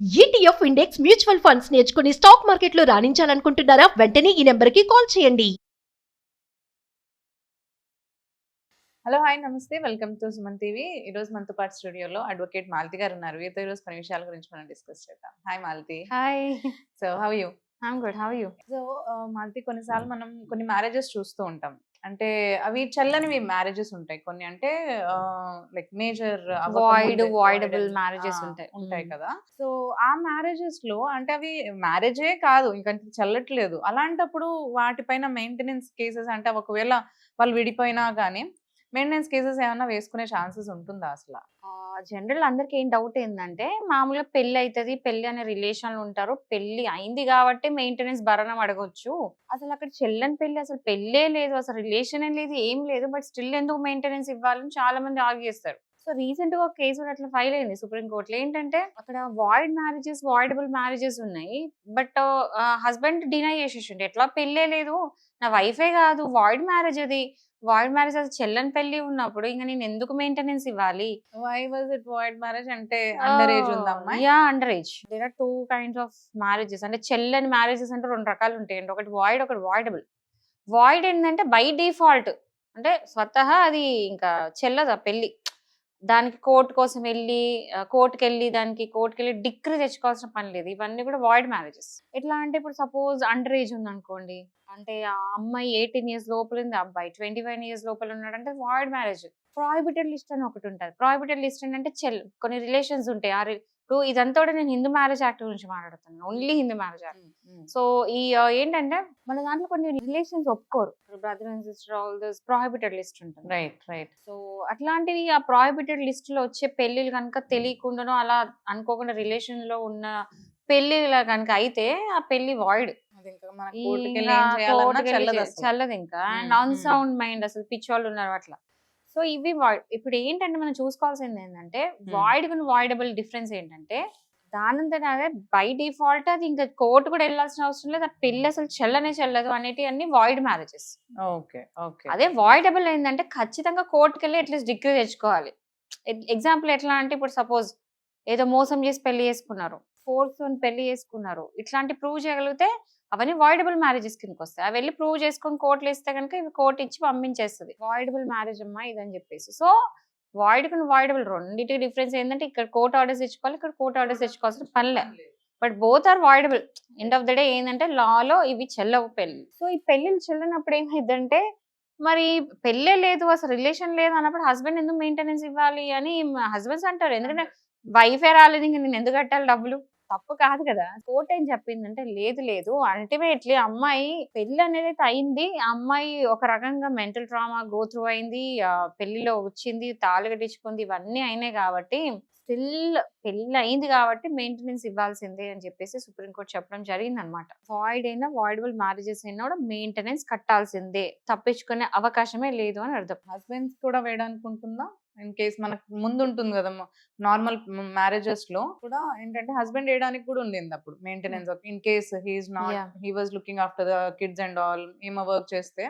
ETF index mutual funds నేర్చుకుని stock మార్కెట్లో రాణించాలనుకుంటున్నారా? వెంటనే ఈ నెంబర్కి కాల్ చేయండి. హలో హాయ్ నమస్తే వెల్కమ్ టు సుమన్ టీవీ. ఈరోజు మనతో పాటు స్టూడియోలో అడ్వకేట్ మాలతి గారు ఉన్నారు. వీరితో ఈరోజు కొన్ని విషయాల గురించి మనం డిస్కస్ చేద్దాం. Hi Malathi. Hi. So how you? I'm good. How you? So Malathi, కొన్నిసార్లు మనం కొన్ని మ్యారేజెస్ చూస్తూ ఉంటాం. అంటే అవి చల్లనివి మ్యారేజెస్ ఉంటాయి. కొన్ని అంటే లైక్ మేజర్ వాయిడబుల్ మ్యారేజెస్ ఉంటాయి. ఉంటాయి కదా. సో ఆ మ్యారేజెస్ లో అంటే అవి మ్యారేజే కాదు, ఇంకా చల్లట్లేదు. అలాంటప్పుడు వాటిపైన మెయింటెనెన్స్ కేసెస్ అంటే ఒకవేళ వాళ్ళు విడిపోయినా కానీ మెయింటెనెన్స్ కేసెస్ ఏమైనా వేసుకునే ఛాన్సెస్ ఉంటుందా అసలు? జనరల్ అందరికి ఏం డౌట్ ఏంటంటే, మామూలుగా పెళ్లి అవుతుంది, పెళ్లి అనే రిలేషన్ ఉంటారు, పెళ్లి అయింది కాబట్టి మెయింటెనెన్స్ భరణం అడగొచ్చు. అసలు అక్కడ చెల్లని పెళ్లి, అసలు పెళ్ళే లేదు, అసలు రిలేషన్ లేదు, ఏం లేదు, బట్ స్టిల్ ఎందుకు మెయింటెనెన్స్ ఇవ్వాలని చాలా మంది ఆర్గ్యూ చేస్తారు. సో రీసెంట్ గా ఒక కేసు కూడా అట్లా ఫైల్ అయింది సుప్రీం కోర్టులో. ఏంటంటే అక్కడ వాయిడబుల్ మ్యారేజెస్ ఉన్నాయి, బట్ హస్బెండ్ డినై చేసేసిండు. ఎట్లా పెళ్ళే లేదు, నా వైఫే కాదు, వాయిడ్ మ్యారేజ్ అది. వాయిడ్ మ్యారేజ్ అది చెల్లని పెళ్లి ఉన్నప్పుడు ఇంకా నేను ఎందుకు మెయింటెనెన్స్ ఇవ్వాలి? Why was it void marriage? అంటే అండర్ ఏజ్ ఉందా అమ్మాయి? Yeah, under age. There are 2 kinds of marriages. అంటే చెల్లని మ్యారేజెస్ అంటే 2 రకాలు ఉంటాయండి. ఒకటి వాయిడ్, ఒకటి వాయిడబుల్. వాయిడ్ ఏంటంటే బై డిఫాల్ట్, అంటే స్వతహా అది ఇంకా చెల్లదు ఆ పెళ్లి. దానికి కోర్టు కోసం వెళ్ళి కోర్టుకెళ్ళి డిగ్రీ తెచ్చుకోవాల్సిన పని లేదు. ఇవన్నీ కూడా వాయిడ్ మ్యారేజెస్. ఎట్లా అంటే ఇప్పుడు సపోజ్ అండర్ ఏజ్ ఉంది అనుకోండి, అంటే ఆ అమ్మాయి 18 years లోపల ఉంది, అబ్బాయి 25 years లోపల ఉన్నాడు, అంటే వాయిడ్ మ్యారేజ్. ప్రాహిబిటెడ్ లిస్ట్ అని ఒకటి ఉంటుంది. ప్రాహిబిటెడ్ లిస్ట్ ఏంటంటే కొన్ని రిలేషన్స్ ఉంటాయి. ఇప్పుడు ఇదంతా కూడా నేను హిందూ మ్యారేజ్ యాక్ట్ గురించి మాట్లాడుతున్నాను, only Hindu marriage act. So ఈ ఏంటంటే మన దాంట్లో కొన్ని రిలేషన్స్ ఒప్పుకోరు. Brother and sister all this prohibited list ఉంటుంది. రైట్. సో అట్లాంటివి ఆ ప్రాహిబిటెడ్ లిస్ట్ లో వచ్చే పెళ్లిలు కనుక తెలియకుండానో అలా అనుకోకుండా రిలేషన్ లో ఉన్న పెళ్లిలా కనుక అయితే ఆ పెళ్లి వాయిడ్. చల్లదు ఇంకా. అండ్ అన్సౌండ్ మైండ్, అసలు పిచ్చోళ్ళు ఉన్నారు అట్లా. సో ఇవి వాయిడ్. ఇప్పుడు ఏంటంటే మనం చూసుకోవాల్సింది ఏంటంటే వాయిడ్ కు వాయిడబుల్ డిఫరెన్స్ ఏంటంటే, దానంతట అదే బై డిఫాల్ట్ అది ఇంకా కోర్టు కూడా వెళ్ళాల్సిన అవసరం లేదు, ఆ పెళ్లి అసలు చెల్లదు అనేటి అన్ని వాయిడ్ మ్యారేజెస్. అదే వాయిడబుల్ ఏంటంటే ఖచ్చితంగా కోర్టుకి వెళ్ళి అట్లీస్ట్ డిగ్రీ తెచ్చుకోవాలి. ఎగ్జాంపుల్ ఎట్లా అంటే, ఇప్పుడు సపోజ్ ఏదో మోసం చేసి పెళ్లి చేసుకున్నారు, ఫోర్స్ పెళ్లి చేసుకున్నారు, ఇట్లాంటి ప్రూవ్ చేయగలిగితే అవన్నీ వాయిడబుల్ మ్యారేజెస్ కిందకి వస్తాయి. అవి వెళ్ళి ప్రూవ్ చేసుకొని కోర్టులో ఇస్తే కనుక ఇవి కోర్టు ఇచ్చి పంపించేస్తుంది, వాయిడబుల్ మ్యారేజ్ అమ్మా ఇదని చెప్పేసి. సో వాయిడ్ కు వాయిడబుల్ రెండింటికి డిఫరెన్స్ ఏంటంటే, ఇక్కడ కోర్ట్ ఆర్డర్స్ తెచ్చుకోవాలి, ఇక్కడ కోర్ట్ ఆర్డర్స్ తెచ్చుకోవాల్సిన పనిలే, but both are voidable. End of the day ఏంటంటే లాలో ఇవి చెల్లవు పెళ్లి. సో ఈ పెళ్లిళ్ళు చెల్లనప్పుడు ఏమైందంటే, మరి పెళ్ళే లేదు, అసలు రిలేషన్ లేదు అన్నప్పుడు హస్బెండ్ ఎందుకు మెయింటెనెన్స్ ఇవ్వాలి అని హస్బెండ్స్ అంటారు. ఎందుకంటే వైఫే రాలేదు, ఇంకా నేను ఎందుకు కట్టాలి డబ్బులు? తప్పు కాదు కదా. కోర్ట్ ఏం చెప్పిందంటే, లేదు అల్టిమేట్లీ అమ్మాయి పెళ్లి అనేది అయితే అయింది, ఆ అమ్మాయి ఒక రకంగా మెంటల్ ట్రామా గో త్రూ అయింది, పెళ్లిలో వచ్చింది, తాళి కట్టించుకుంది, ఇవన్నీ అయినాయి కాబట్టి స్టిల్ పెళ్లి అయింది కాబట్టి మెయింటెనెన్స్ ఇవ్వాల్సిందే అని చెప్పేసి సుప్రీంకోర్టు చెప్పడం జరిగింది అనమాట. వాయిడ్ అయినా వాయిడబుల్ మ్యారేజెస్ అయినా కూడా మెయింటెనెన్స్ కట్టాల్సిందే, తప్పించుకునే అవకాశమే లేదు అని అర్థం. హస్బెండ్స్ కూడా వేయడానికి ఉంటుందా? ఇన్ కేస్ మనకు ముందు ఉంటుంది కదా, నార్మల్ మ్యారేజెస్ లో కూడా ఏంటంటే హస్బెండ్ వేయడానికి కూడా ఉండింది అప్పుడు maintenance. In case he was looking after the kids and all, ఏమో వర్క్ చేస్తే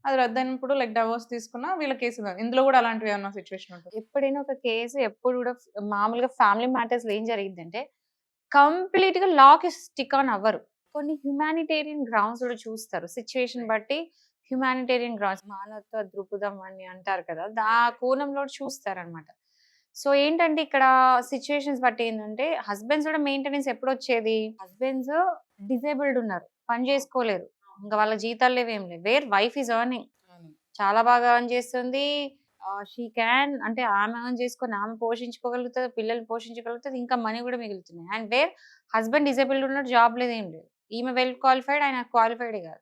అది రద్దయినప్పుడు లైక్ డైవోర్స్ తీసుకున్నా వీళ్ళ కేసు ఇందులో కూడా అలాంటివి ఏమన్నా సిచ్యువేషన్ ఉంటుంది? ఎప్పుడైనా ఒక కేసు ఎప్పుడు కూడా మామూలుగా ఫ్యామిలీ మ్యాటర్స్ లో ఏం జరిగిందంటే, కంప్లీట్ గా లాకి స్టిక్ ఆన్ అవ్వరు. కొన్ని హ్యుమానిటేరియన్ గ్రౌండ్స్ కూడా చూస్తారు, సిచ్యువేషన్ బట్టి. హ్యుమానిటేరియన్ గ్రౌండ్స్, మానవత్వ దృక్పథం అని అంటారు కదా, ఆ కోణంలో చూస్తారనమాట. సో ఏంటంటే ఇక్కడ సిచ్యువేషన్స్ బట్టి ఏంటంటే, హస్బెండ్స్ కూడా మెయింటెనెన్స్ ఎప్పుడు వచ్చేది, హస్బెండ్స్ డిజేబుల్డ్ ఉన్నారు, పని చేసుకోలేరు, ఇంకా వాళ్ళ జీతాలు లేవేం లేవు. వేర్ వైఫ్ ఈజ్ ఎర్నింగ్, చాలా బాగా ఎర్న్ చేస్తుంది, షీ క్యాన్, అంటే ఆమె ఎర్న్ చేసుకొని ఆమె పోషించుకోగలుగుతుంది, పిల్లల్ని పోషించగలుగుతుంది, ఇంకా మనీ కూడా మిగులుతున్నాయి. అండ్ వేర్ హస్బెండ్ డిజేబుల్డ్ ఉన్నాడు, జాబ్ లేదు, ఏం లేదు, ఈమె వెల్ క్వాలిఫైడ్, ఆయన క్వాలిఫైడ్ కాదు.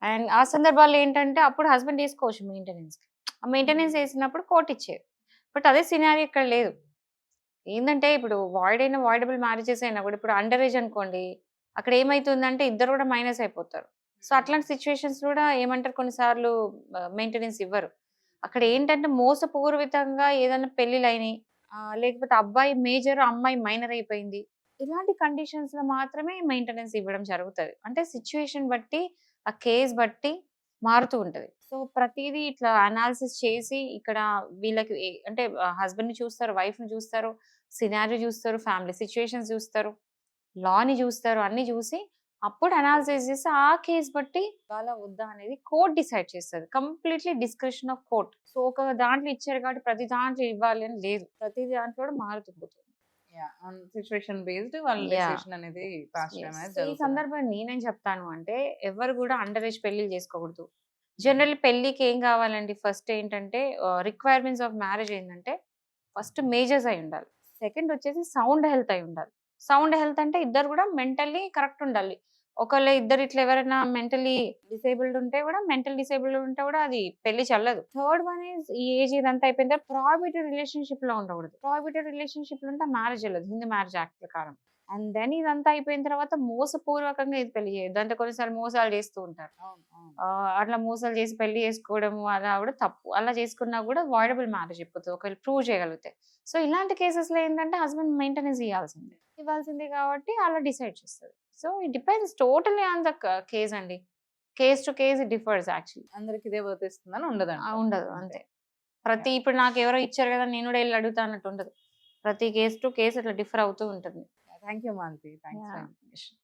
అండ్ ఆ సందర్భాల్లో ఏంటంటే అప్పుడు హస్బెండ్ వేసుకోవచ్చు మెయింటెనెన్స్. ఆ మెయింటెనెన్స్ వేసినప్పుడు కోర్టు ఇచ్చేది. బట్ అదే సినారీ ఇక్కడ లేదు. ఏంటంటే ఇప్పుడు వాయిడబుల్ మ్యారేజెస్ అయినా కూడా, ఇప్పుడు అండర్ ఏజ్ అనుకోండి, అక్కడ ఏమైతుందంటే ఇద్దరు కూడా మైనస్ అయిపోతారు. సో అట్లాంటి సిచ్యువేషన్స్ కూడా ఏమంటారు, కొన్నిసార్లు మెయింటెనెన్స్ ఇవ్వరు. అక్కడ ఏంటంటే మోసపూర్వితంగా ఏదైనా పెళ్లిళ్ళు అయినాయి, లేకపోతే అబ్బాయి మేజర్, అమ్మాయి మైనర్ అయిపోయింది, ఇలాంటి కండిషన్స్ లో మాత్రమే మెయింటెనెన్స్ ఇవ్వడం జరుగుతుంది. అంటే సిచ్యువేషన్ బట్టి, ఆ కేస్ బట్టి మారుతూ ఉంటది. సో ప్రతిదీ ఇట్లా అనాలిసిస్ చేసి ఇక్కడ వీళ్ళకి అంటే హస్బెండ్ ని చూస్తారు, వైఫ్ ని చూస్తారు, సినారియో చూస్తారు, ఫ్యామిలీ సిచ్యువేషన్స్ చూస్తారు. లాని చూస్తారు, అన్ని చూసి అప్పుడు అనాలిసిస్ చేసి ఆ కేసు బట్టి ఇవ్వాలా వద్దా అనేది కోర్ట్ డిసైడ్ చేస్తుంది. Completely description of court. So ఒక దాంట్లో ఇచ్చారు కాబట్టి ప్రతి దాంట్లో ఇవ్వాలి అని లేదు, ప్రతి దాంట్లో కూడా మారుతుంటుంది. సిచ్యువేషన్ బేస్డ్ వాళ్ళ Yeah. డెసిషన్ అనేది పాస్ చేయడం అనేది సో ఈ జరుగుతుంది. సందర్భంగా నేనేం చెప్తాను అంటే ఎవరు కూడా అండర్ ఏజ్ పెళ్లిళ్ళు చేసుకోకూడదు. జనరల్ పెళ్లికి ఏం కావాలండి, ఫస్ట్ ఏంటంటే రిక్వైర్మెంట్స్ ఆఫ్ మ్యారేజ్ ఏంటంటే ఫస్ట్ మేజర్స్ అయి ఉండాలి, సెకండ్ వచ్చేసి సౌండ్ హెల్త్ అయి ఉండాలి. సౌండ్ హెల్త్ అంటే ఇద్దరు కూడా మెంటల్లీ కరెక్ట్ ఉండాలి. ఒకళ్ళ ఇద్దరు ఇట్లా ఎవరైనా మెంటలీ డిసేబుల్డ్ ఉంటే కూడా, మెంటల్ డిసేబుల్డ్ ఉంటే కూడా అది పెళ్లి చల్లదు. థర్డ్ వన్ ఈజ్ ఈ ఏజ్ ఇదంతా అయిపోయిన తర్వాత ప్రాహిబిటెడ్ రిలేషన్షిప్ లో ఉండకూడదు. ప్రాహిబిటెడ్ రిలేషన్షిప్ లో ఉంటే మ్యారేజ్ వెళ్ళదు హిందూ మ్యారేజ్ యాక్ట్ ప్రకారం. అండ్ దెన్ ఇదంతా అయిపోయిన తర్వాత మోసపూర్వకంగా ఇది పెళ్లి చేయొద్దు. అంటే కొన్నిసార్లు మోసాలు చేస్తూ ఉంటారు. అవును, అవును. అట్లా మోసాలు చేసి పెళ్లి చేసుకోవడం అలా కూడా తప్పు. అలా చేసుకున్నా కూడా వాయిడబుల్ మ్యారేజ్ అయిపోతుంది ఒకవేళ ప్రూవ్ చేయగలిగితే. సో ఇలాంటి కేసెస్ లో ఏంటంటే హస్బెండ్ మెయింటెనెన్స్ ఇవ్వాల్సిందే కాబట్టి అలా డిసైడ్ చేస్తారు. So it depends totally on the case అండి. Case to case it differs actually. అందరికి ఇదే వర్తిస్తుందని ఉండదండి. ఉండదు అంతే. ఇప్పుడు నాకు ఎవరో ఇచ్చారు కదా నేను కూడా వెళ్ళి అడుగుతా అన్నట్టు ఉండదు. ప్రతి కేస్ టు కేస్ అట్లా డిఫర్ అవుతూ ఉంటుంది. Thank you Malathi, thanks Yeah. For information.